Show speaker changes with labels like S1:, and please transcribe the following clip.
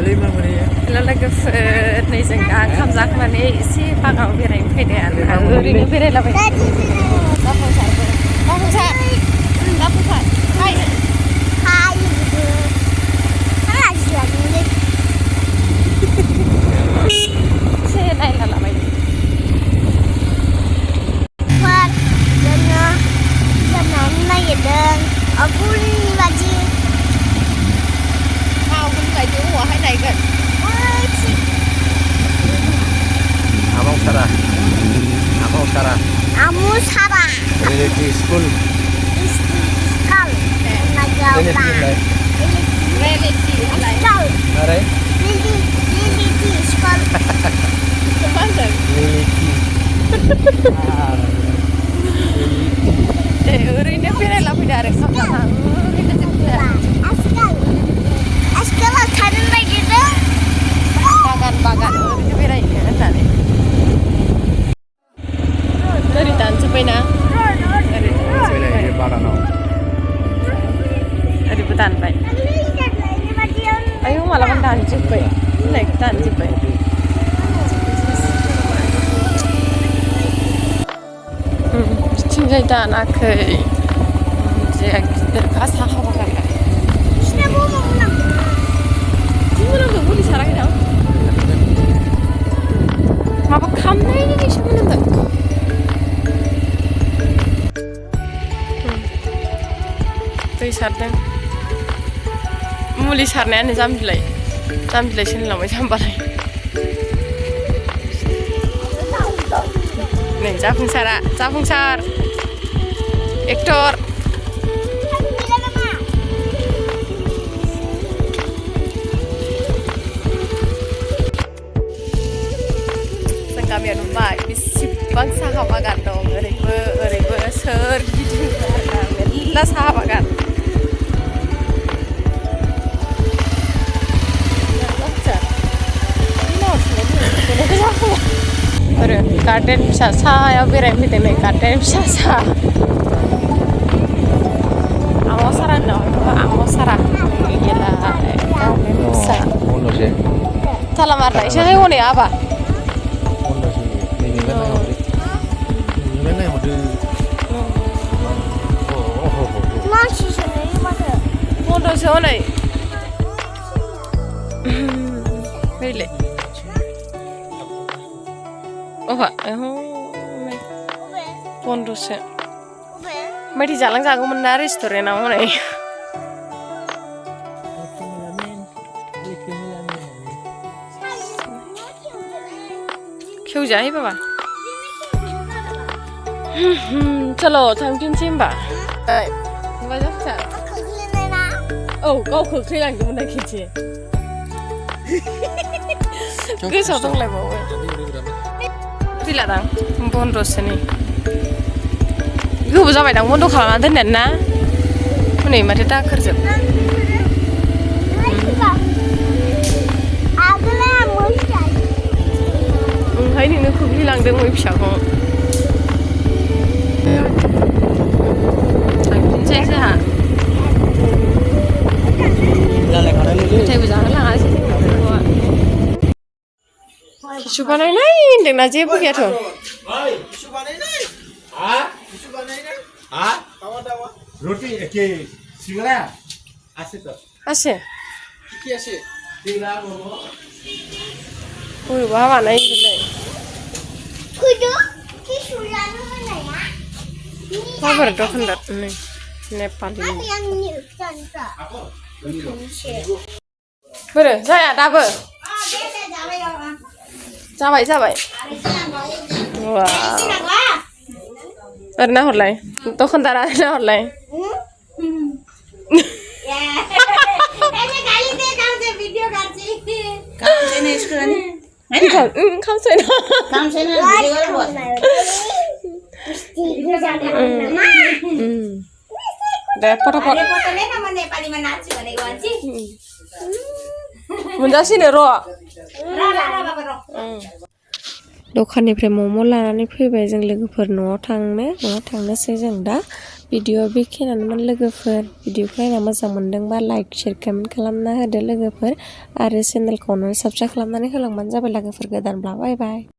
S1: लोगोफोर नै जों दा ओंखाम जाखांनानै एसे बागानाव बेरायनो फैदों आरो ओरैनो बेरायलाबायदों एसे नायलालाबायदों
S2: nagirdों अपुलनि बादि
S1: अपुल बायदि औवाहाय नायगोन
S2: Amu Sara
S3: Reality School
S2: Istiqlal
S1: realityอะไร
S3: อะไร
S2: Reality School
S1: Reality ओरैनो बेरायलाबायदों आरो ओंखाम जाना ओरैनो जोबबाय
S2: Askal थानो नागिरदों
S1: बागान ओरैनो बेरायनो होननानै ओरै दानजोब्बायना ओरैबो दानबाय आयौ मालाबा दानजोब्बाय बिलाइखौ दानजोब्बाय बिथिंजाय दानाखै जे गिदिरखा साहा बागाना मोनामदों मुलि साराखै दां माबा खामनायनिसो मोनामदों दै सारदों मुलि सारनायानो जामबिलाइसो होनलांबाय जाम्बालाय नै जाफुंसार एक्टर जों गामियाव नुबाय बेसेबां साहा बागान दं ओरैबो सोरगिदिं मेरला साहा बागान गार्डेन फिसा सायाव बेरायनो फैदों नै गार्डेन फिसा सा आमाव सारा आमाव सारा गैला गार्डेन फिसा थाला मारनायसो हनै आबा बन्द'सो हनै फैले अहा बन्द'सो मायदि जालांजागौमोन ना रेस्टुरेन्टआव हनै खेवजाहै बाबा चलो थांफिनसै होमबा होमबा जाफिन औ गाव खोख्लैलांदोंमोन ना खेनसे गोसोआव दंलायबावो फैलादां बन्द'सो नै गोबाव जाबायदां बन्द' खालामना दोननायानो ना हनै माथो दाखोरजोब ओंखाय नोंनो खोख्लैलांदों मै फिसाखौ थांफिनसै जोंहा मेथाइबो जाहोलाङासै किसु बानायनाय होनदोंना जेबो गैयाथ'
S3: रोटी के सिंगड़ा আছে তো
S1: আছে
S3: কি আছে সিংড়া মোমো
S1: ওই বাবা বানাইছিলাই
S2: kudu kisulan mana ya
S1: Kabar dokandar nih Nepali
S2: yang contoh
S1: Bere, saya dabe Jabai Wah Pernah horlai Dokandar ada horlai
S2: kali deh kamu video kasih
S4: kamu sini sekarang
S1: kamu sini
S2: video buat
S1: Deh foto-foto
S4: fotonya sama Nepali menacu nih wanci
S1: Menjasi nih ro
S4: Rara
S1: दखाननिफ्राय मम' लानानै फैबाय जों लोगोफोर न'आव थांनोसै जों दा भिडिअ बेखिनियानोमोन लोगोफोर भिडिअखौ नायना मोजां मोनदोंबा लाइक शेयार कमेन्ट खालामना होदो लोगोफोर आरो चेनेलखौ साबस्क्राइब खालामनानै होलांबानो जाबाय लोगोफोर गोदानब्ला बाय बाय।